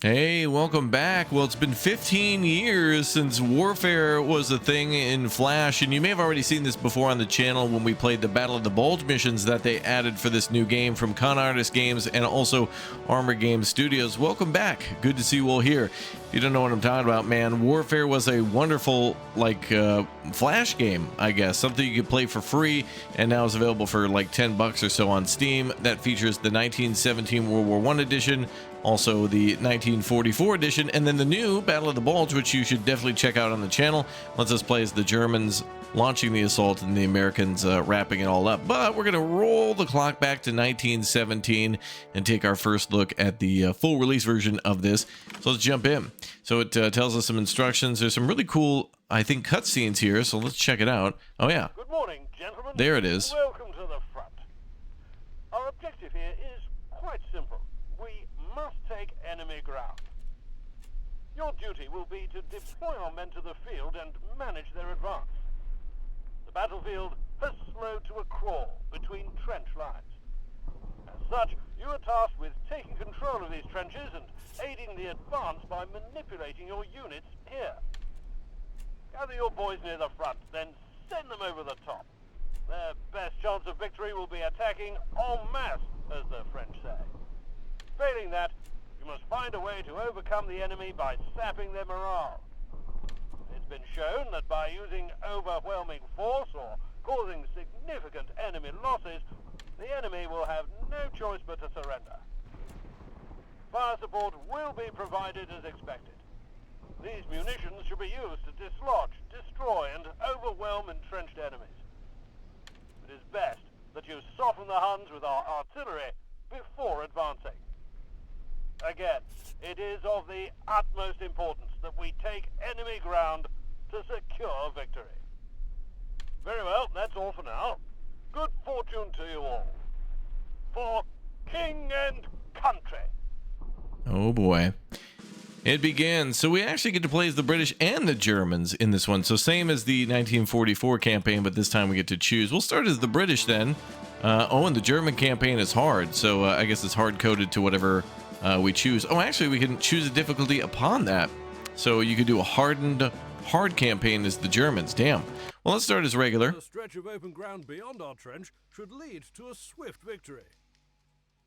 Hey, welcome back. Well, it's been 15 years since warfare was a thing in Flash, and you may have already seen this before on the channel when we played the Battle of the Bulge missions that they added for this new game from Con Artist Games and also Armor Games Studios. Welcome back. Good to see you all here. If you don't know what I'm talking about, man, Warfare was a wonderful, Flash game, I guess. Something you could play for free, and now is available for like $10 or so on Steam. That features the 1917 World War I edition, also the 1944 edition, and then the new Battle of the Bulge, which you should definitely check out on the channel. Lets us play as the Germans launching the assault and the Americans wrapping it all up. But we're going to roll the clock back to 1917 and take our first look at the full release version of this. So let's jump in. So it tells us some instructions. There's some really cool, I think, cutscenes here, so let's check it out. Oh yeah. Good morning, gentlemen. There it is. Welcome to the front. Our objective here is quite simple. We must take enemy ground. Your duty will be to deploy our men to the field and manage their advance. The battlefield has slowed to a crawl between trench lines. As such, you are tasked with taking control of these trenches and aiding the advance by manipulating your units here. Gather your boys near the front, then send them over the top. Their best chance of victory will be attacking en masse, as the French say. Failing that, you must find a way to overcome the enemy by sapping their morale. It's been shown that by using overwhelming force or causing significant enemy losses, the enemy will have no choice but to surrender. Fire support will be provided as expected. These munitions should be used to dislodge, destroy, and overwhelm entrenched enemies. It is best that you soften the Huns with our artillery before advancing. Again, it is of the utmost importance that we take enemy ground to secure victory. Very well, that's all for now. Good fortune to you all. For King and Country. Oh boy. It begins. So we actually get to play as the British and the Germans in this one. So same as the 1944 campaign, but this time we get to choose. We'll start as the British then. And the German campaign is hard. So I guess it's hard-coded to whatever we choose. Oh, actually, we can choose a difficulty upon that. So you could do a hard campaign as the Germans. Damn. Well, let's start as regular. The stretch of open ground beyond our trench should lead to a swift victory.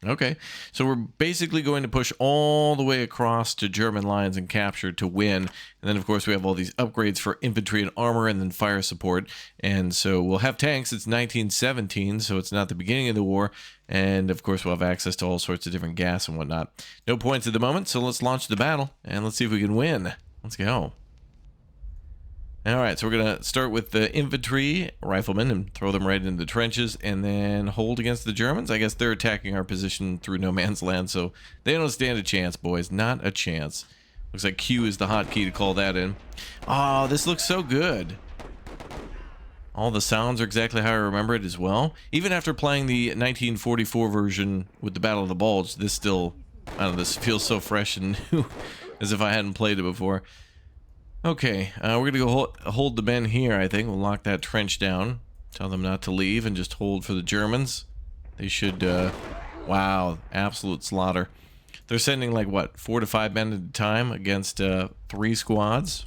Okay, so we're basically going to push all the way across to German lines and capture to win. And then, of course, we have all these upgrades for infantry and armor and then fire support. And so we'll have tanks. It's 1917, so it's not the beginning of the war. And, of course, we'll have access to all sorts of different gas and whatnot. No points at the moment, so let's launch the battle. And let's see if we can win. Let's go. All right, so we're going to start with the infantry riflemen and throw them right into the trenches and then hold against the Germans. I guess they're attacking our position through no man's land, so they don't stand a chance, boys. Not a chance. Looks like Q is the hotkey to call that in. Oh, this looks so good. All the sounds are exactly how I remember it as well. Even after playing the 1944 version with the Battle of the Bulge, this still, I don't know, this feels so fresh and new as if I hadn't played it before. Okay, we're going to go hold the men here, I think. We'll lock that trench down. Tell them not to leave and just hold for the Germans. They should, wow, absolute slaughter. They're sending, like, what, 4 to 5 men at a time against 3 squads?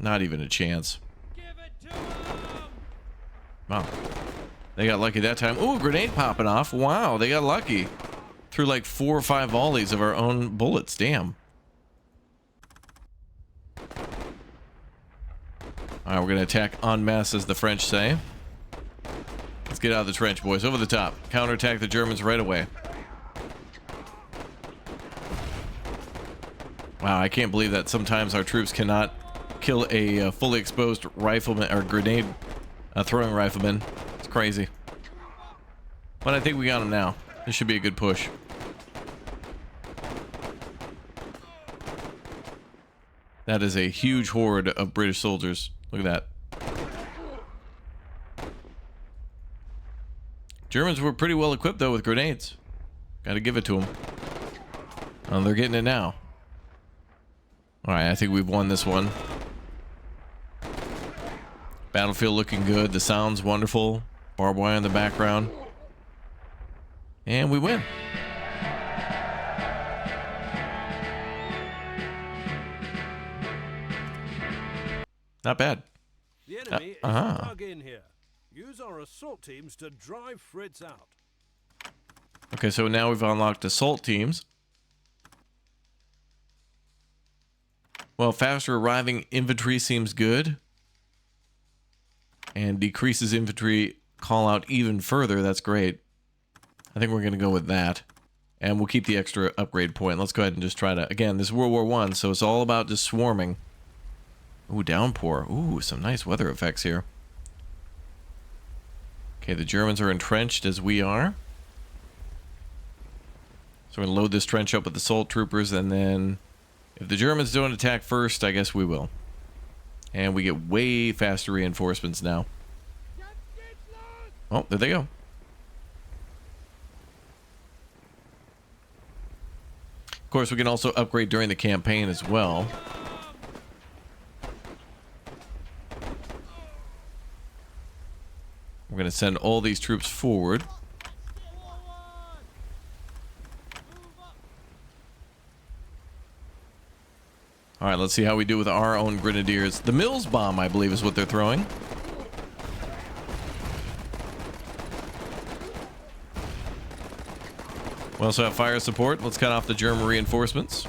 Not even a chance. Give it to them! Wow. They got lucky that time. Ooh, grenade popping off. Wow, they got lucky. Threw like 4 or 5 volleys of our own bullets. Damn. Alright, we're going to attack en masse, as the French say. Let's get out of the trench, boys. Over the top. Counterattack the Germans right away. Wow, I can't believe that sometimes our troops cannot kill a fully exposed rifleman or grenade throwing rifleman. It's crazy. But I think we got him now. This should be a good push. That is a huge horde of British soldiers. Look at that. Germans were pretty well equipped, though, with grenades. Gotta give it to them. Oh, they're getting it now. Alright, I think we've won this one. Battlefield looking good. The sound's wonderful. Barbed wire in the background. And we win. Not bad. The enemy is dug in here. Use our assault teams to drive Fritz out. Okay, so now we've unlocked assault teams. Well, faster arriving infantry seems good. And decreases infantry call out even further. That's great. I think we're going to go with that. And we'll keep the extra upgrade point. Let's go ahead and just try to... Again, this is World War I, so it's all about just swarming. Ooh, downpour. Ooh, some nice weather effects here. Okay, the Germans are entrenched as we are. So we're going to load this trench up with assault troopers, and then... If the Germans don't attack first, I guess we will. And we get way faster reinforcements now. Oh, there they go. Of course, we can also upgrade during the campaign as well. We're going to send all these troops forward. All right, let's see how we do with our own grenadiers. The Mills bomb, I believe, is what they're throwing. We also have fire support. Let's cut off the German reinforcements.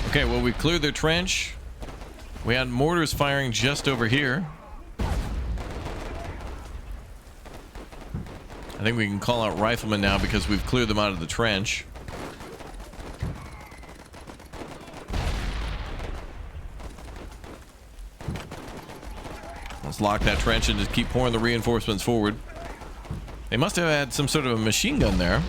Okay, well, we cleared their trench. We had mortars firing just over here. I think we can call out riflemen now because we've cleared them out of the trench. Let's lock that trench and just keep pouring the reinforcements forward. They must have had some sort of a machine gun there.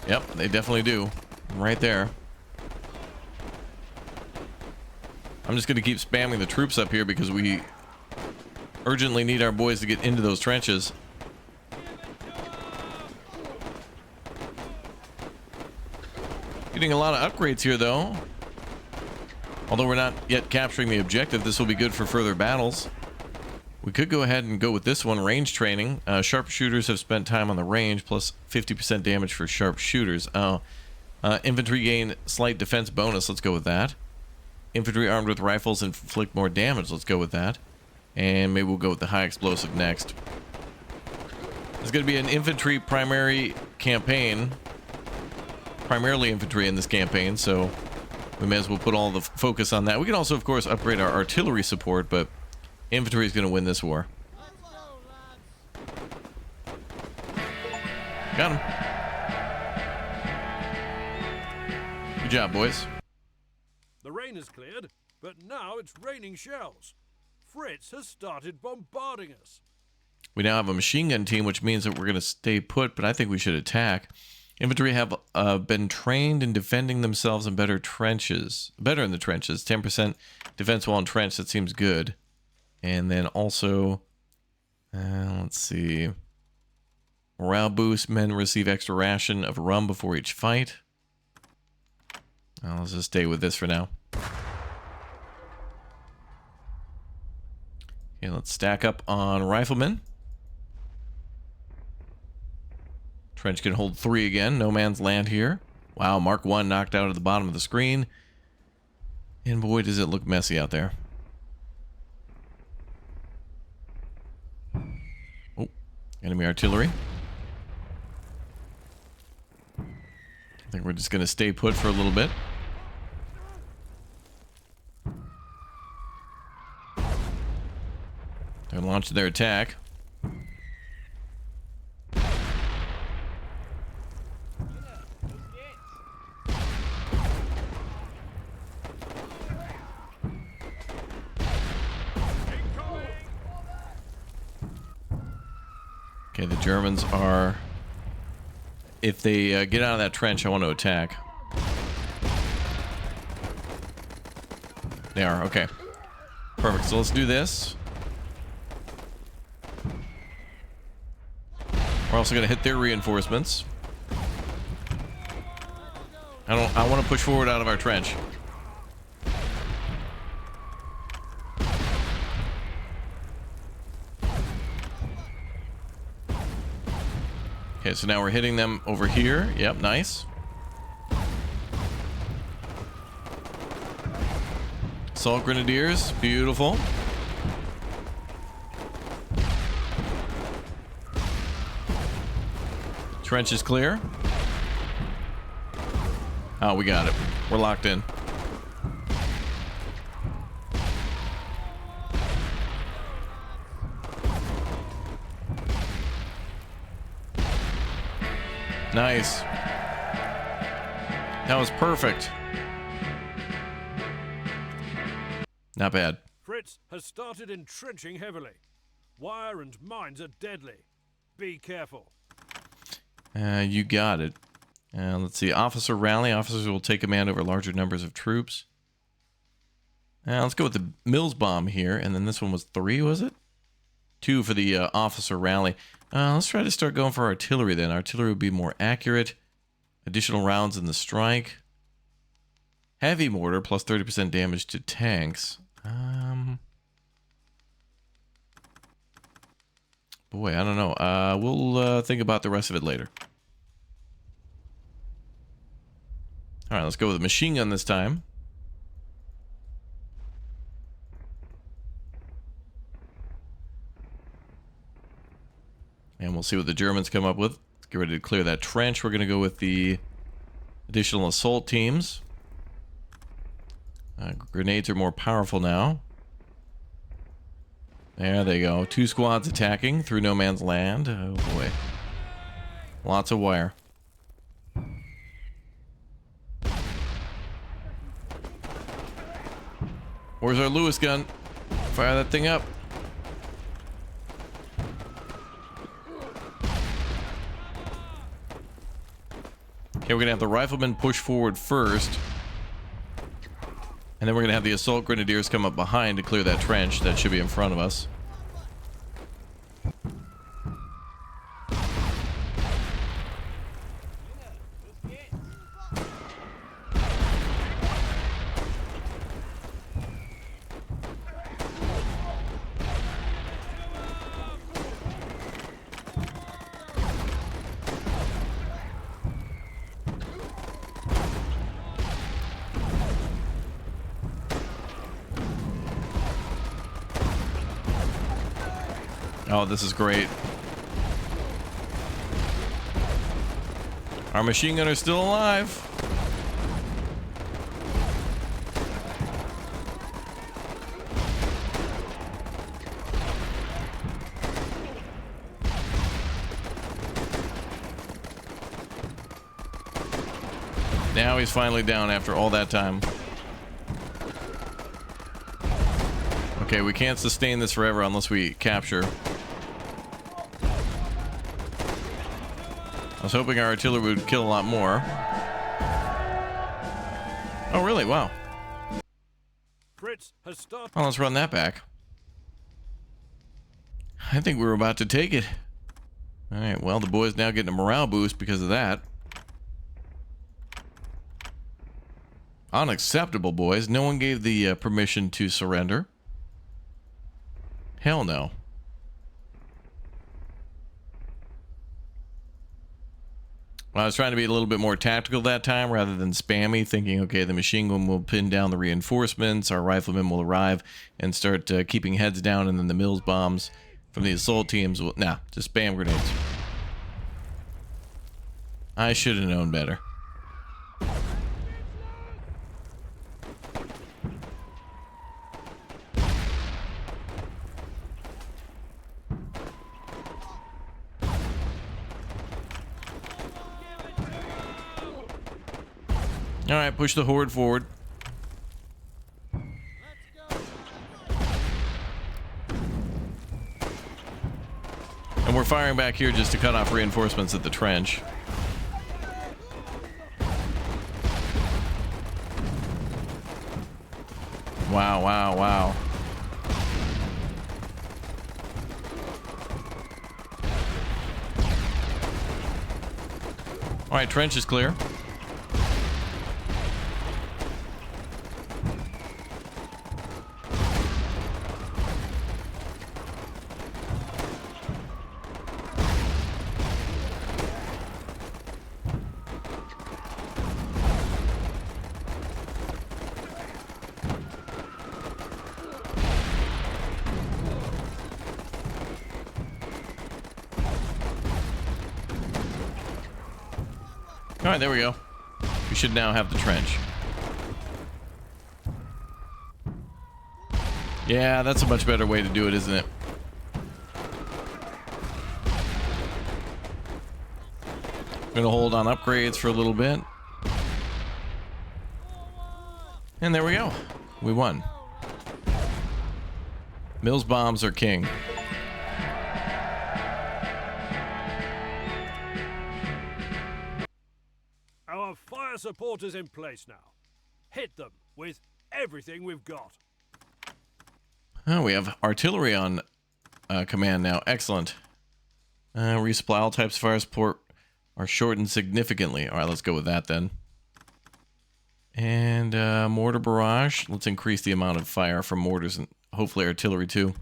Yep, they definitely do. Right there. I'm just going to keep spamming the troops up here because we urgently need our boys to get into those trenches. Getting a lot of upgrades here, though. Although we're not yet capturing the objective, this will be good for further battles. We could go ahead and go with this one, range training. Sharpshooters have spent time on the range, plus 50% damage for sharpshooters. Infantry gain slight defense bonus. Let's go with that. Infantry armed with rifles inflict more damage. Let's go with that. And maybe we'll go with the high explosive next. It's going to be an infantry primary campaign. Primarily infantry in this campaign, so we may as well put all the focus on that. We can also, of course, upgrade our artillery support, but infantry is going to win this war. Got him. Good job, boys. The rain is cleared, but now it's raining shells. Fritz has started bombarding us. We now have a machine gun team, which means that we're going to stay put, but I think we should attack. Infantry have been trained in defending themselves in better in the trenches. 10% defense while entrenched. That seems good. And then also, let's see. Morale boost. Men receive extra ration of rum before each fight. Let's just stay with this for now. Okay, let's stack up on riflemen. Trench can hold 3 again. No man's land here. Wow, Mark 1 knocked out at the bottom of the screen. And boy, does it look messy out there. Oh, enemy artillery. I think we're just going to stay put for a little bit. They're launching their attack. Okay, the Germans are... If they get out of that trench, I want to attack. They are, okay. Perfect, so let's do this. We're also going to hit their reinforcements. I want to push forward out of our trench. Okay, so now we're hitting them over here. Yep, nice. Assault Grenadiers, beautiful. Trench is clear. Oh, we got it. We're locked in. Nice. That was perfect. Not bad. Fritz has started entrenching heavily. Wire and mines are deadly. Be careful. You got it. Let's see. Officer rally. Officers will take command over larger numbers of troops. Let's go with the Mills bomb here. And then this one was 3, was it? 2 for the officer rally. Let's try to start going for artillery then. Artillery would be more accurate. Additional rounds in the strike. Heavy mortar plus 30% damage to tanks. Boy, I don't know. We'll think about the rest of it later. All right, let's go with a machine gun this time. And we'll see what the Germans come up with. Let's get ready to clear that trench. We're going to go with the additional assault teams. Grenades are more powerful now. There they go. 2 squads attacking through no man's land. Oh boy. Lots of wire. Where's our Lewis gun? Fire that thing up. Okay, we're gonna have the riflemen push forward first. And then we're going to have the assault grenadiers come up behind to clear that trench that should be in front of us. Oh, this is great. Our machine gunner's still alive. Now he's finally down after all that time. Okay, we can't sustain this forever unless we capture. I was hoping our artillery would kill a lot more. Oh, really? Wow. Fritz has started. Well, let's run that back. I think we were about to take it. All right, well, the boys now getting a morale boost because of that. Unacceptable, boys. No one gave the permission to surrender. Hell no. Well, I was trying to be a little bit more tactical that time rather than spammy, thinking, okay, the machine gun will pin down the reinforcements, our riflemen will arrive and start keeping heads down, and then the Mills bombs from the assault teams will... Nah, just spam grenades. I should have known better. All right, push the horde forward. And we're firing back here just to cut off reinforcements at the trench. Wow, wow, wow. All right, trench is clear. All right, there we go. We should now have the trench. Yeah, that's a much better way to do it, isn't it? I'm gonna hold on upgrades for a little bit. And there we go. We won. Mills bombs are king. Our fire support is in place now. Hit them with everything we've got. Oh, we have artillery on command now. Excellent. Resupply all types of fire support are shortened significantly. All right, let's go with that then. And mortar barrage. Let's increase the amount of fire from mortars and hopefully artillery too.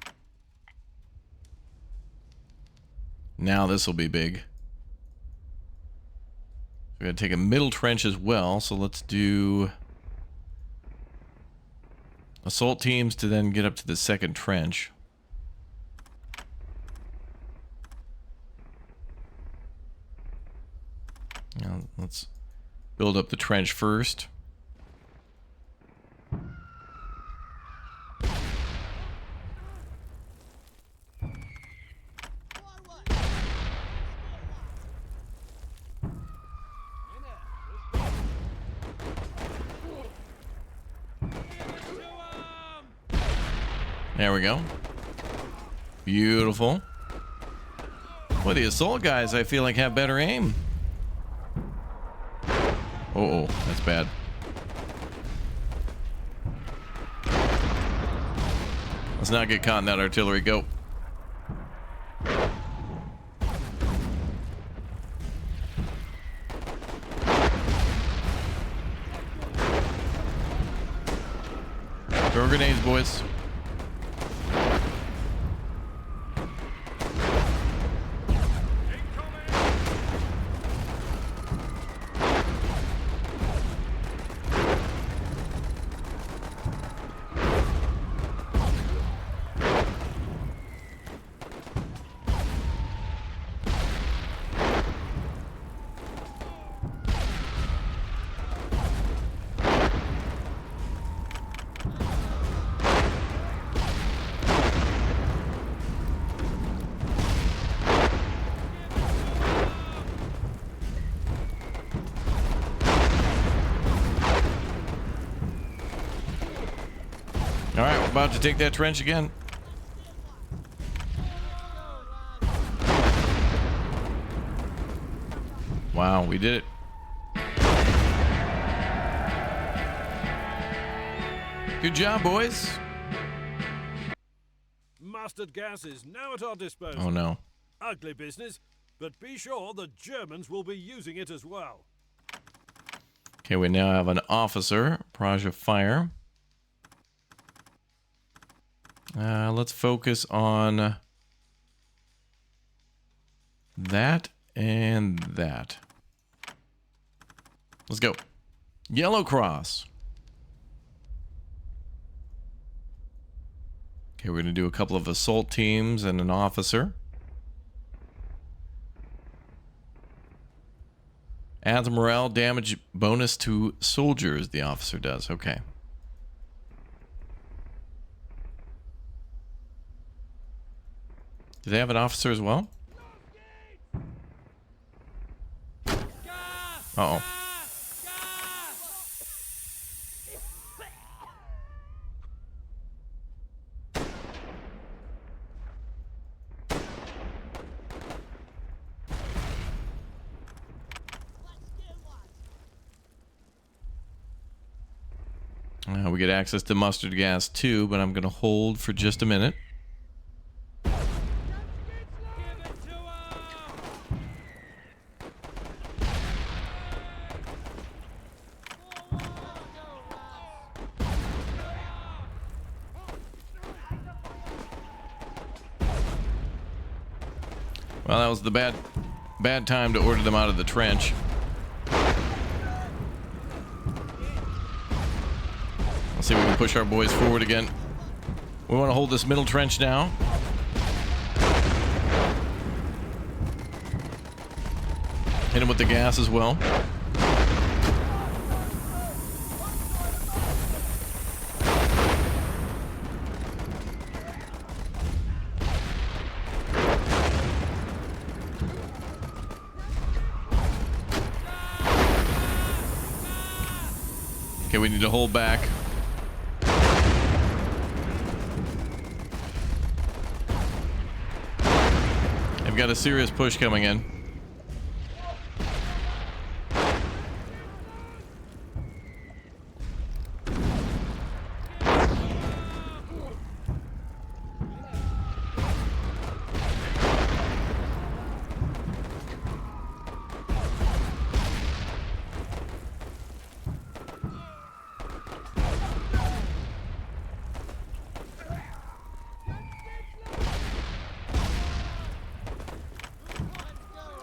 Now this will be big. We're going to take a middle trench as well. So let's do assault teams to then get up to the second trench. Now let's build up the trench first. There we go. Beautiful. Boy, the assault guys, I feel like, have better aim. Uh-oh, that's bad. Let's not get caught in that artillery. Go. Throw grenades, boys. All right, we're about to take that trench again. Wow, we did it. Good job, boys. Mustard gas is now at our disposal. Oh, no. Ugly business, but be sure the Germans will be using it as well. Okay, we now have an officer, Praja Fire. Let's focus on that and that. Let's go. Yellow Cross. Okay, we're going to do a couple of assault teams and an officer. Adds morale damage bonus to soldiers, the officer does. Okay. Do they have an officer as well? Uh-oh. We get access to mustard gas too, but I'm going to hold for just a minute. Well, that was the bad time to order them out of the trench. Let's see if we can push our boys forward again. We want to hold this middle trench now. Hit him with the gas as well. Okay, we need to hold back. I've got a serious push coming in.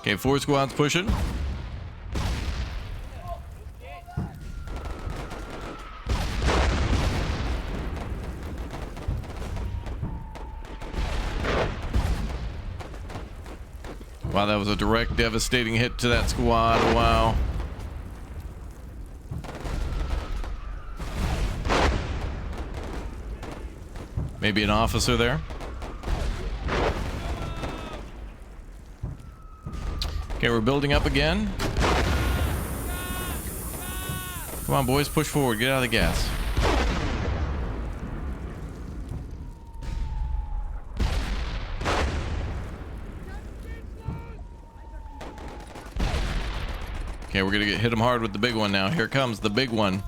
Okay, 4 squads pushing. Wow, that was a direct, devastating hit to that squad. Wow. Maybe an officer there. Okay, we're building up again. Come on, boys, push forward. Get out of the gas. Okay, we're gonna hit him hard with the big one now. Here comes the big one.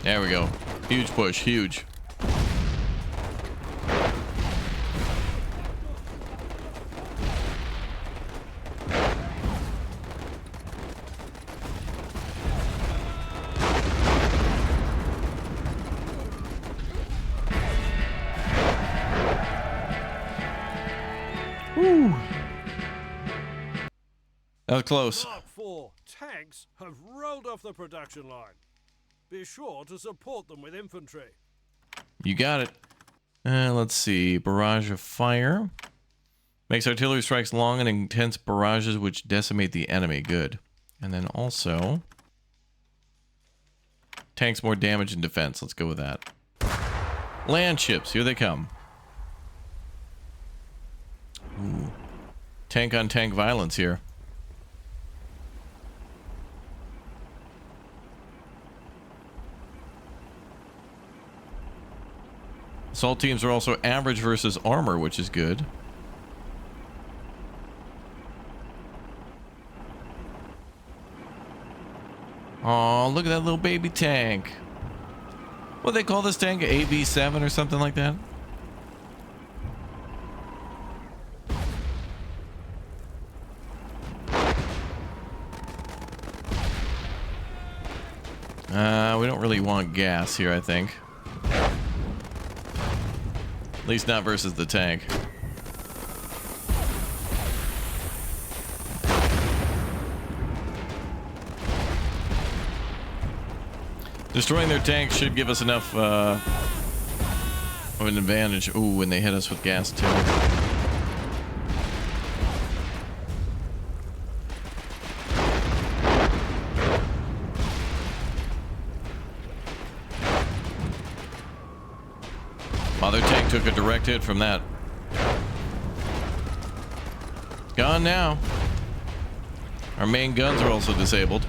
There we go. Huge push, huge. Woo. That was close. Mark IV tanks have rolled off the production line. Be sure to support them with infantry. You got it. Let's see. Barrage of fire. Makes artillery strikes long and intense barrages which decimate the enemy. Good. And then also... tanks more damage and defense. Let's go with that. Land ships. Here they come. Ooh. Tank on tank violence here. Assault teams are also average versus armor, which is good. Oh, look at that little baby tank. What do they call this tank? AB7 or something like that? We don't really want gas here, I think. At least not versus the tank. Destroying their tanks should give us enough of an advantage. Ooh, when they hit us with gas too. Wow, their tank took a direct hit from that. Gone now. Our main guns are also disabled.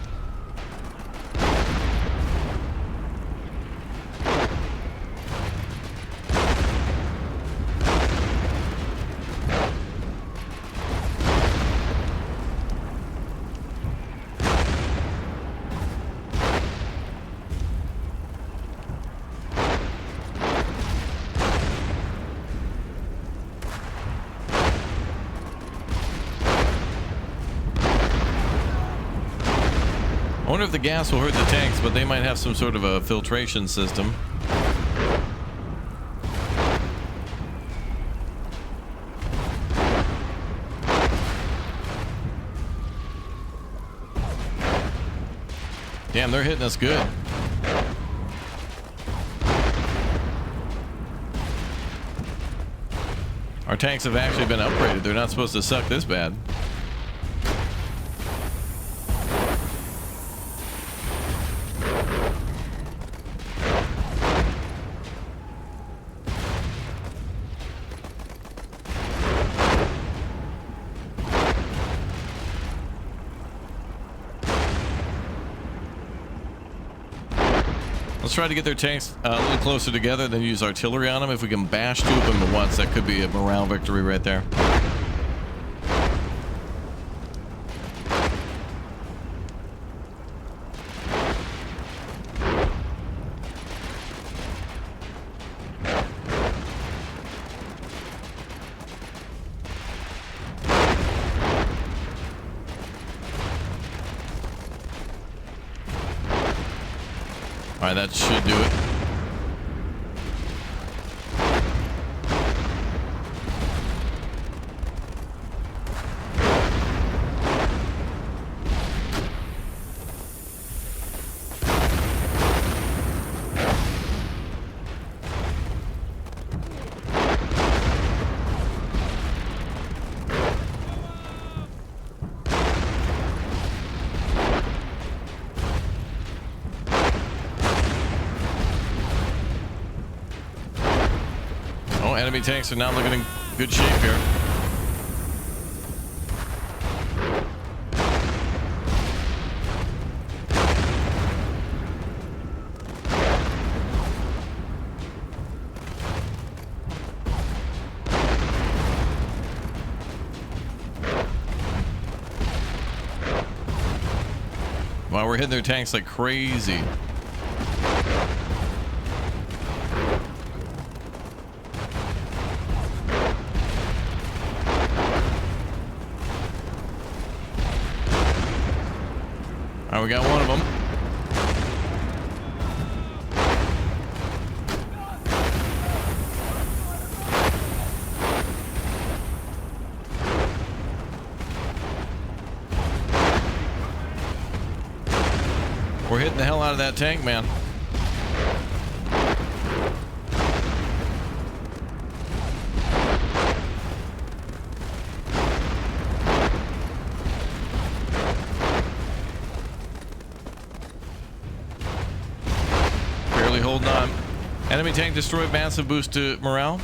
I wonder if the gas will hurt the tanks, but they might have some sort of a filtration system. Damn, they're hitting us good. Our tanks have actually been upgraded. They're not supposed to suck this bad. Let's try to get their tanks a little closer together, then use artillery on them. If we can bash 2 of them at once, that could be a morale victory right there. All right, that should do it. Enemy tanks are now looking in good shape here. Wow, we're hitting their tanks like crazy. All right, we got one of them. We're hitting the hell out of that tank, man. Barely holding on. Enemy tank destroyed, massive boost to morale.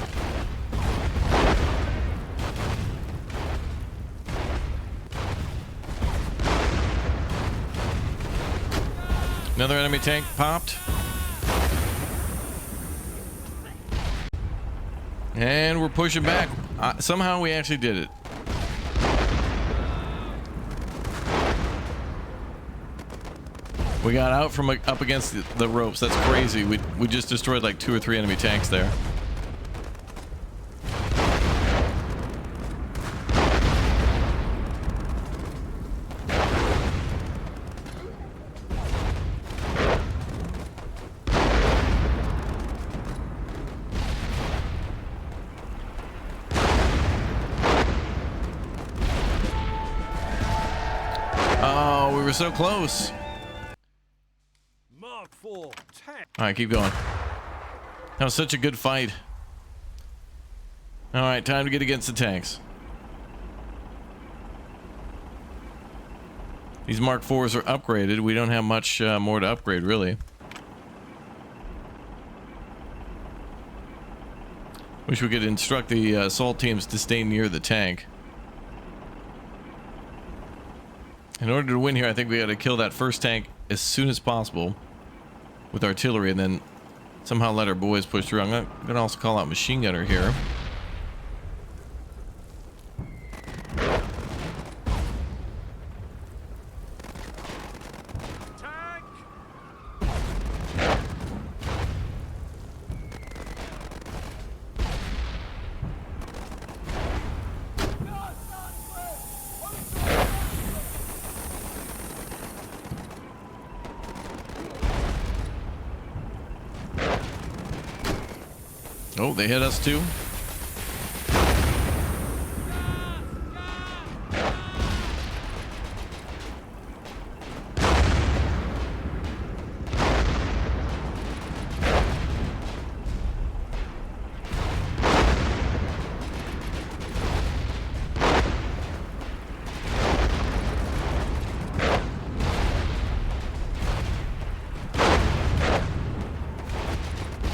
Another enemy tank popped. And we're pushing back. Somehow we actually did it. We got out from up against the ropes. That's crazy. We just destroyed like 2 or 3 enemy tanks there. Oh, we were so close. Mark 4 tank. All right, keep going. That was such a good fight. All right, time to get against the tanks. These Mark 4s are upgraded. We don't have much more to upgrade, really. Wish we could instruct the assault teams to stay near the tank. In order to win here, I think we got to kill that first tank as soon as possible with artillery, and then somehow let our boys push through. I'm going to also call out machine gunner here. Tank. Oh, they hit us too.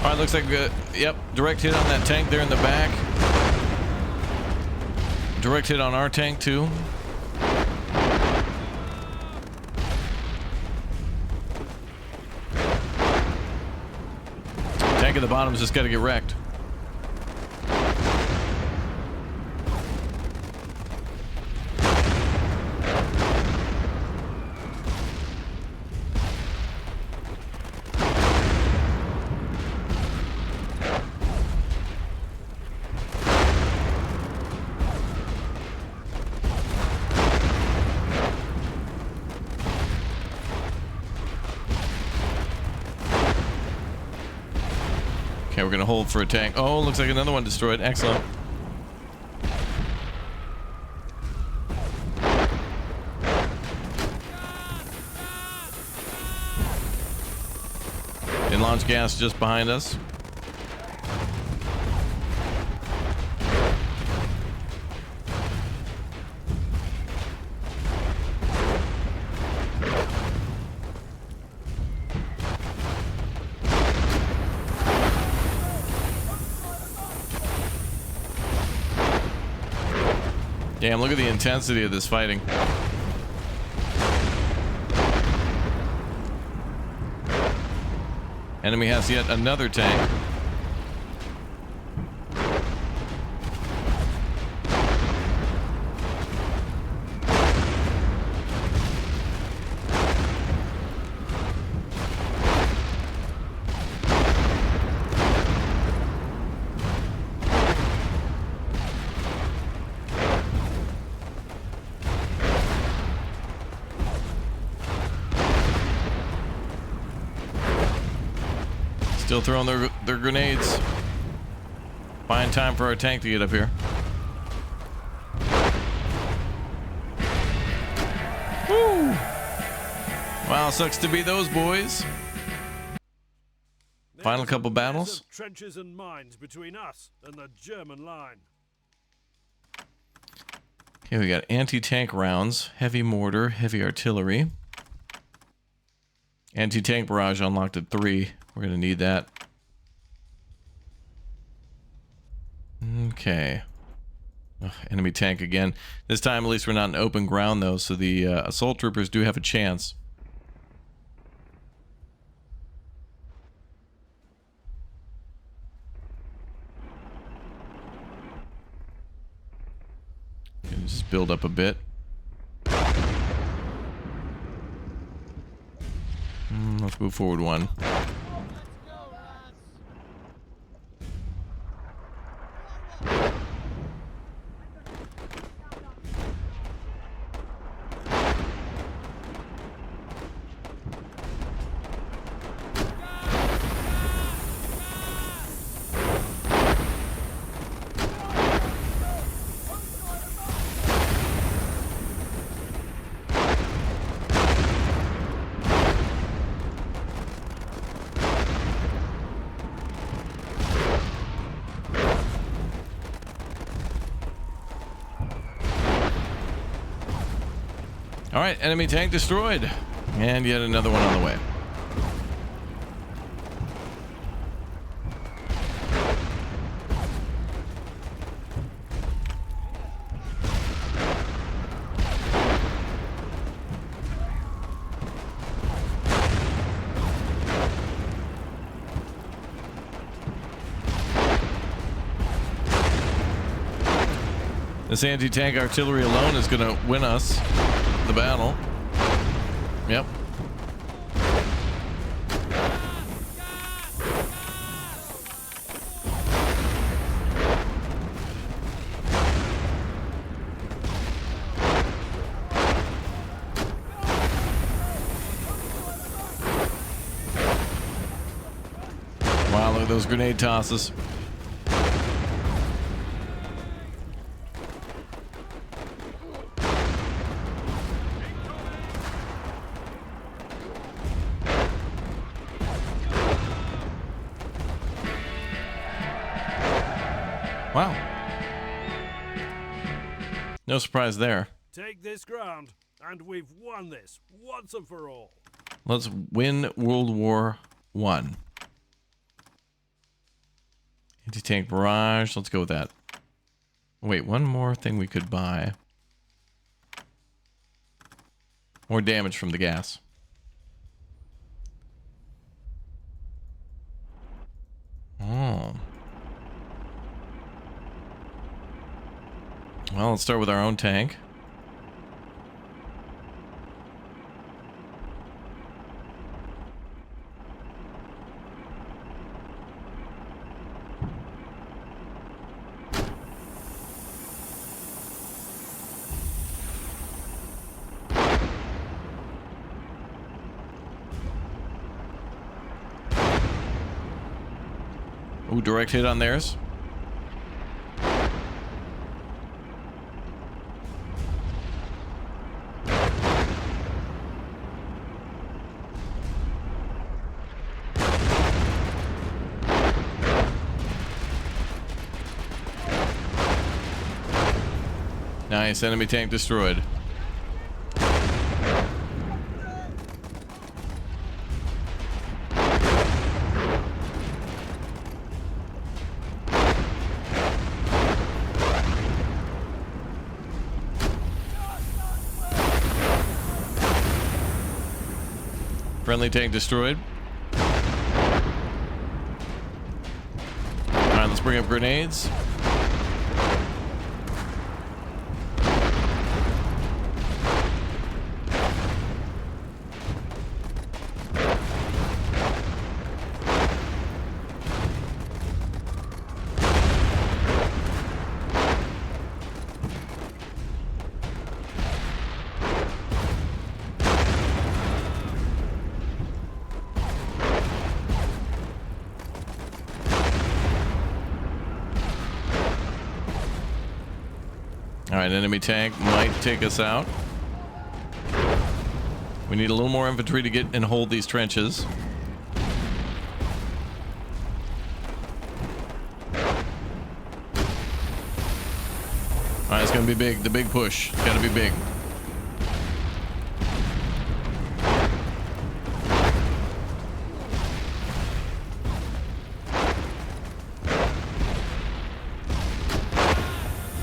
All right, looks like yep, direct hit on that tank there in the back. Direct hit on our tank too. at the bottom's just got to get wrecked. Okay, we're gonna hold for a tank. Oh, looks like another one destroyed. Excellent. And launch gas just behind us. Damn, look at the intensity of this fighting. Enemy has yet another tank. Still throwing their grenades. Buying time for our tank to get up here. Woo! Wow, sucks to be those boys. Final couple battles. Trenches and mines between us and the German line. Okay, we got anti-tank rounds, heavy mortar, heavy artillery. Anti-tank barrage unlocked at 3. We're gonna need that. Okay. Ugh, enemy tank again. This time at least we're not in open ground though, so the assault troopers do have a chance. Just build up a bit. Let's move forward one. Alright, enemy tank destroyed. And yet another one on the way. This anti-tank artillery alone is going to win us the battle. Yep. Wow, look at those grenade tosses. Wow. No surprise there. Take this ground, and we've won this once and for all. Let's win World War I. Anti-tank barrage. Let's go with that. Wait, one more thing we could buy. More damage from the gas. Oh. Well, let's start with our own tank. Ooh, direct hit on theirs. Nice, enemy tank destroyed. Friendly tank destroyed. Alright, let's bring up grenades. Alright, enemy tank might take us out. We need a little more infantry to get and hold these trenches. Alright, it's gonna be big. The big push. Gotta be big.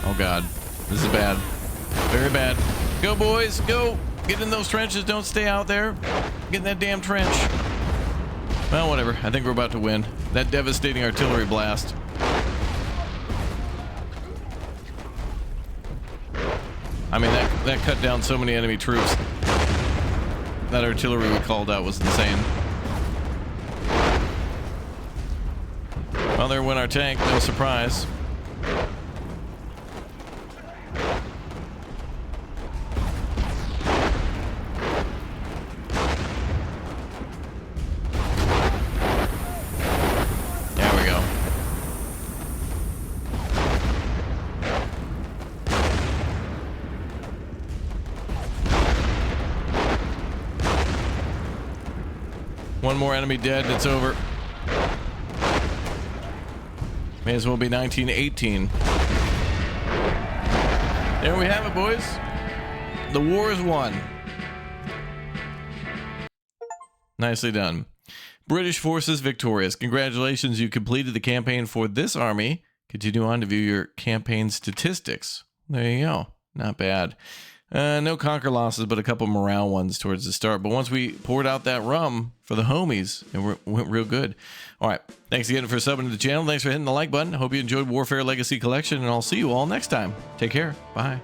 Oh god. This is bad. Very bad. Go, boys. Go. Get in those trenches. Don't stay out there. Get in that damn trench. Well, whatever. I think we're about to win. That devastating artillery blast. I mean, that cut down so many enemy troops. That artillery we called out was insane. Well, there went our tank. No surprise. One more enemy dead and it's over. May as well be 1918. There we have it, boys. The war is won. Nicely done. British forces victorious. Congratulations, you completed the campaign for this army. Continue on to view your campaign statistics. There you go. Not bad. No conquer losses, but a couple morale ones towards the start. But once we poured out that rum for the homies, it went real good. All right. Thanks again for subbing to the channel. Thanks for hitting the like button. Hope you enjoyed Warfare Legacy Collection, and I'll see you all next time. Take care. Bye.